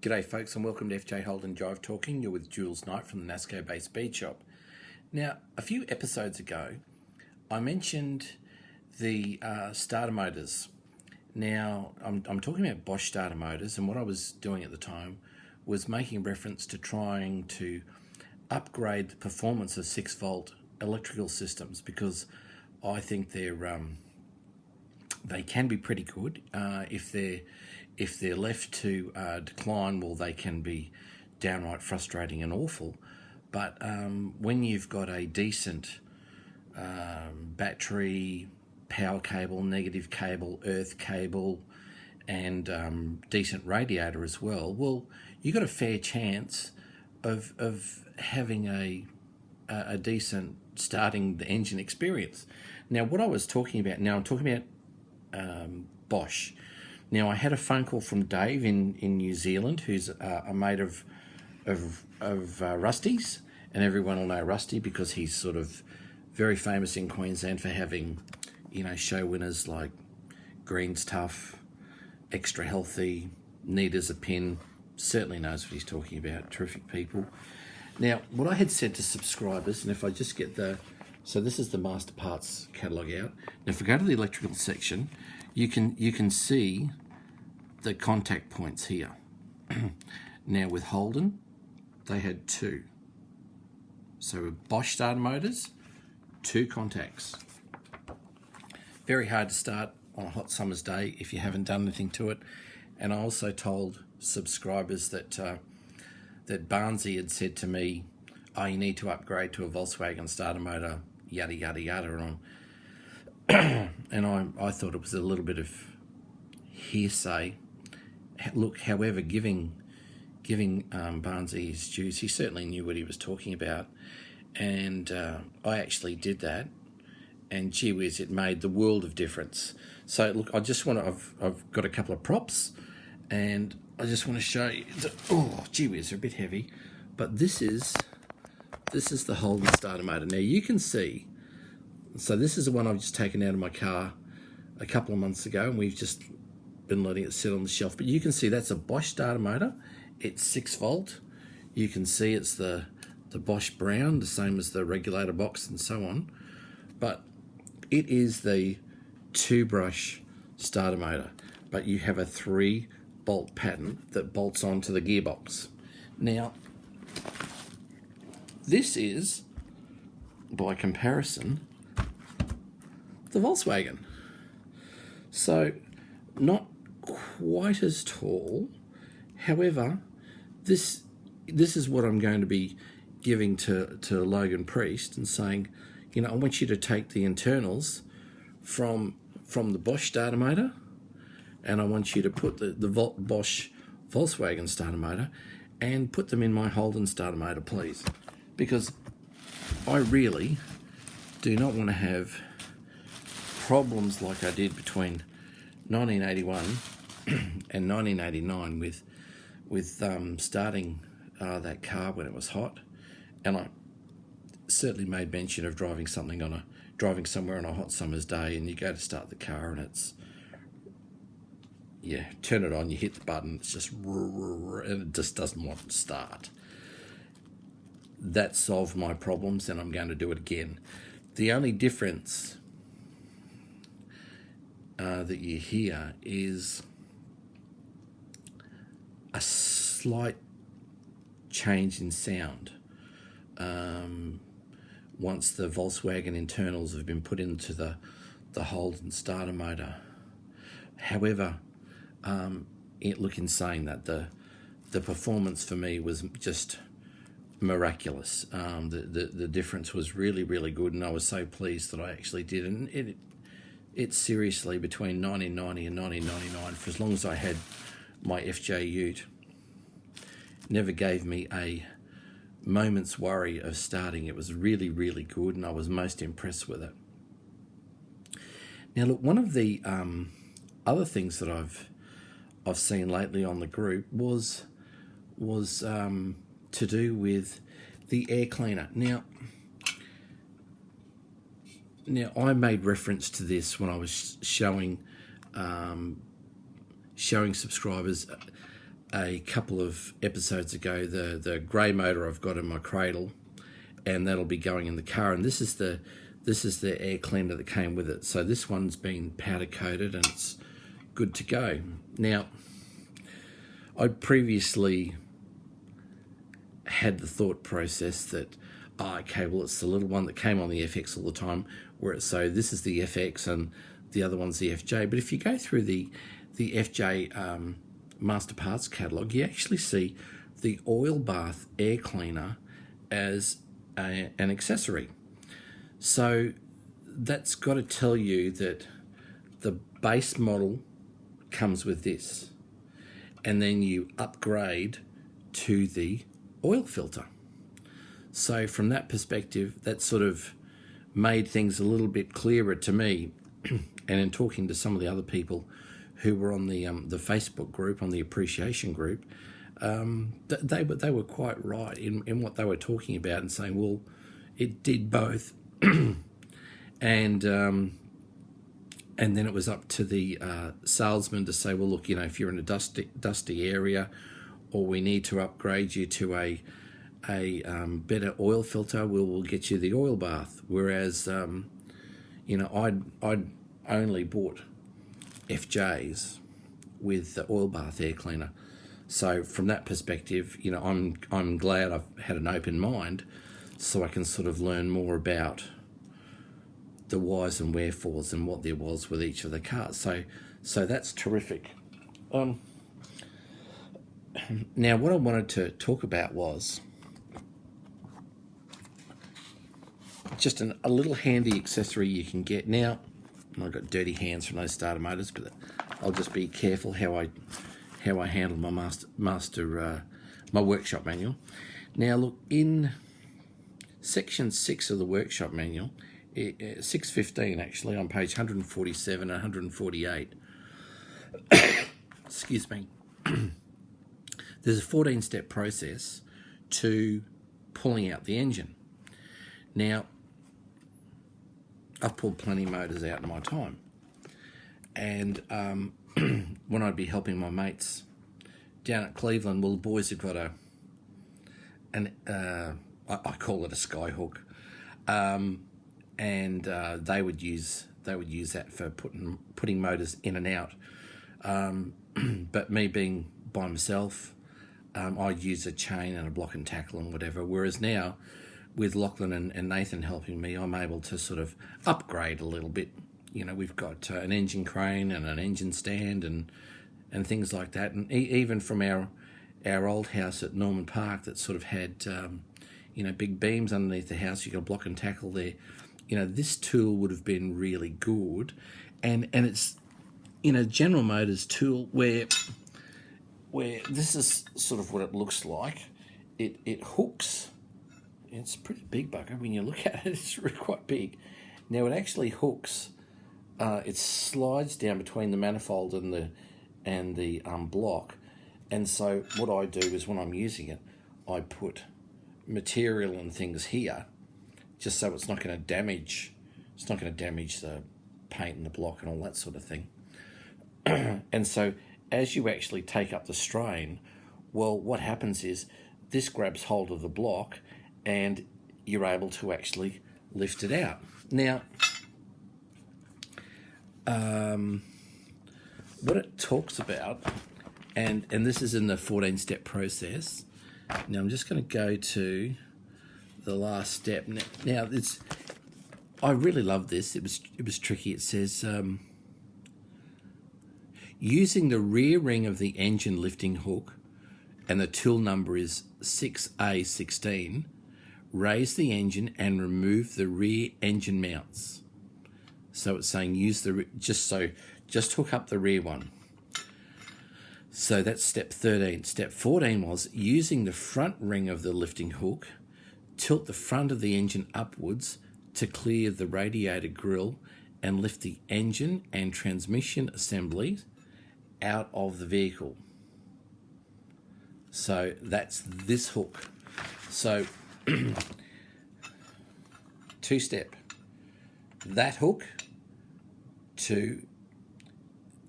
G'day folks and welcome to FJ Holden Jive Talking. You're with Jules Knight from the NASCO based Speed Shop. Now, a few episodes ago, I mentioned the starter motors. Now, I'm talking about Bosch Starter Motors, and what I was doing at the time was making reference to trying to upgrade the performance of 6-volt electrical systems because I think they can be pretty good. If they're left to decline, well, they can be downright frustrating and awful. But when you've got a decent battery, power cable, negative cable, earth cable, and decent radiator as well, you've got a fair chance of having a decent starting the engine experience. Now, what I was talking about, I'm talking about Bosch. Now, I had a phone call from Dave in New Zealand, who's a mate of Rusty's, and everyone will know Rusty because he's sort of very famous in Queensland for having, show winners like Green's Tough, Extra Healthy, Neat as a Pin. Certainly knows what he's talking about. Terrific people. Now, what I had said to subscribers, and if I just get so this is the Master Parts catalogue out. Now, if we go to the electrical section, you can see the contact points here. Now with Holden, they had 2. So with Bosch Starter Motors, 2 contacts. Very hard to start on a hot summer's day if you haven't done anything to it. And I also told subscribers that that Barnsey had said to me, "Oh, you need to upgrade to a Volkswagen starter motor, yada yada yada." And I thought it was a little bit of hearsay. Look, however, giving Barnsey his dues, he certainly knew what he was talking about, and I actually did that, and gee whiz, it made the world of difference. So look, I've got a couple of props, and I just want to show you. Gee whiz, they're a bit heavy, but this is the Holden starter motor. Now you can see. So this is the one I've just taken out of my car a couple of months ago, and we've just been letting it sit on the shelf. But you can see that's a Bosch starter motor. It's 6-volt. You can see it's the Bosch brown, the same as the regulator box and so on. But it is the 2-brush starter motor. But you have a 3-bolt pattern that bolts onto the gearbox. Now, this is, by comparison, the Volkswagen. So not quite as tall. However, this is what I'm going to be giving to Logan Priest and saying, I want you to take the internals from the Bosch starter motor, and I want you to put the Bosch Volkswagen starter motor and put them in my Holden starter motor, please, because I really do not want to have problems like I did between 1981 and 1989 with starting that car when it was hot, and I certainly made mention of driving somewhere on a hot summer's day, and you go to start the car and it's turn it on, you hit the button, it's just and it just doesn't want to start. That solved my problems, and I'm going to do it again. The only difference that you hear is a slight change in sound once the Volkswagen internals have been put into the Holden starter motor. However, in saying that, the performance for me was just miraculous. The difference was really, really good, and I was so pleased that I actually did. And it's seriously, between 1990 and 1999, for as long as I had my FJ Ute, never gave me a moment's worry of starting. It was really, really good, and I was most impressed with it. Now, look, one of the other things that I've seen lately on the group was to do with the air cleaner. Now, I made reference to this when I was showing subscribers a couple of episodes ago the grey motor I've got in my cradle, and that'll be going in the car. And this is the air cleaner that came with it. So this one's been powder coated and it's good to go. Now, I previously had the thought process that, okay, well, it's the little one that came on the FX all the time, so this is the FX and the other one's the FJ. But if you go through the FJ Master Parts catalogue, you actually see the oil bath air cleaner as an accessory. So that's got to tell you that the base model comes with this, and then you upgrade to the oil filter. So from that perspective, that sort of made things a little bit clearer to me. And in talking to some of the other people who were on the Facebook group, on the appreciation group, they were quite right in what they were talking about and saying, well, it did both. And then it was up to the salesman to say, well, look, if you're in a dusty area, or we need to upgrade you to a better oil filter, we'll get you the oil bath. Whereas, I'd only bought FJs with the oil bath air cleaner. So from that perspective, I'm glad I've had an open mind, so I can sort of learn more about the whys and wherefores and what there was with each of the cars. So that's terrific. Now, what I wanted to talk about was just a little handy accessory you can get. Now, I've got dirty hands from those starter motors, but I'll just be careful how I handle my my workshop manual. Now, look, in section 6 of the workshop manual, 615 actually, on page 147 and 148. Excuse me. There's a 14-step process to pulling out the engine. Now, I've pulled plenty of motors out in my time, and when I'd be helping my mates down at Cleveland, well, the boys have got I call it a Skyhook, and they would use that for putting motors in and out. But me being by myself, I'd use a chain and a block and tackle and whatever. Whereas now, with Lachlan and Nathan helping me, I'm able to sort of upgrade a little bit. We've got an engine crane and an engine stand and things like that. And even from our old house at Norman Park that sort of had, big beams underneath the house, you got a block and tackle there. This tool would have been really good. And it's, General Motors tool where this is sort of what it looks like. It hooks. It's a pretty big bugger. When you look at it, it's really quite big. Now it actually hooks. It slides down between the manifold and the block. And so what I do is when I'm using it, I put material and things here, just so it's not going to damage. It's not going to damage the paint and the block and all that sort of thing. And so as you actually take up the strain, well, what happens is this grabs hold of the block and you're able to actually lift it out. Now, what it talks about, and this is in the 14-step process. Now, I'm just going to go to the last step. Now, I really love this. It was tricky. It says, using the rear ring of the engine lifting hook, and the tool number is 6A16, raise the engine and remove the rear engine mounts. So it's saying just hook up the rear one. So that's step 13. Step 14 was using the front ring of the lifting hook, tilt the front of the engine upwards to clear the radiator grille and lift the engine and transmission assemblies out of the vehicle. So that's this hook. So two-step. That hook to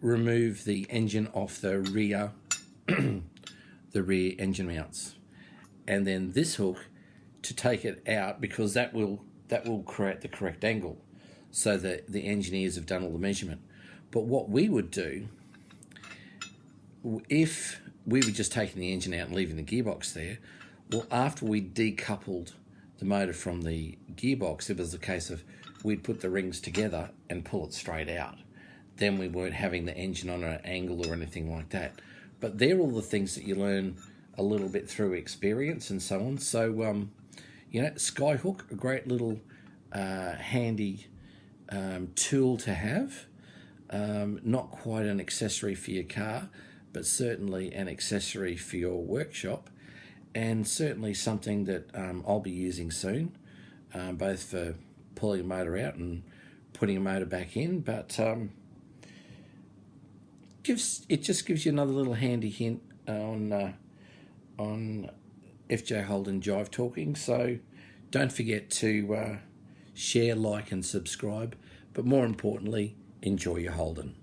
remove the engine off the rear the rear engine mounts, and then this hook to take it out, because that will create the correct angle so that the engineers have done all the measurement. But what we would do, if we were just taking the engine out and leaving the gearbox there, well, after we decoupled the motor from the gearbox, it was a case of we'd put the rings together and pull it straight out. Then we weren't having the engine on an angle or anything like that. But they're all the things that you learn a little bit through experience and so on. So, Skyhook, a great little handy tool to have. Not quite an accessory for your car, but certainly an accessory for your workshop, and certainly something that I'll be using soon, both for pulling a motor out and putting a motor back in. But it just gives you another little handy hint on FJ Holden Jive Talking. So don't forget to share, like and subscribe, but more importantly, enjoy your Holden.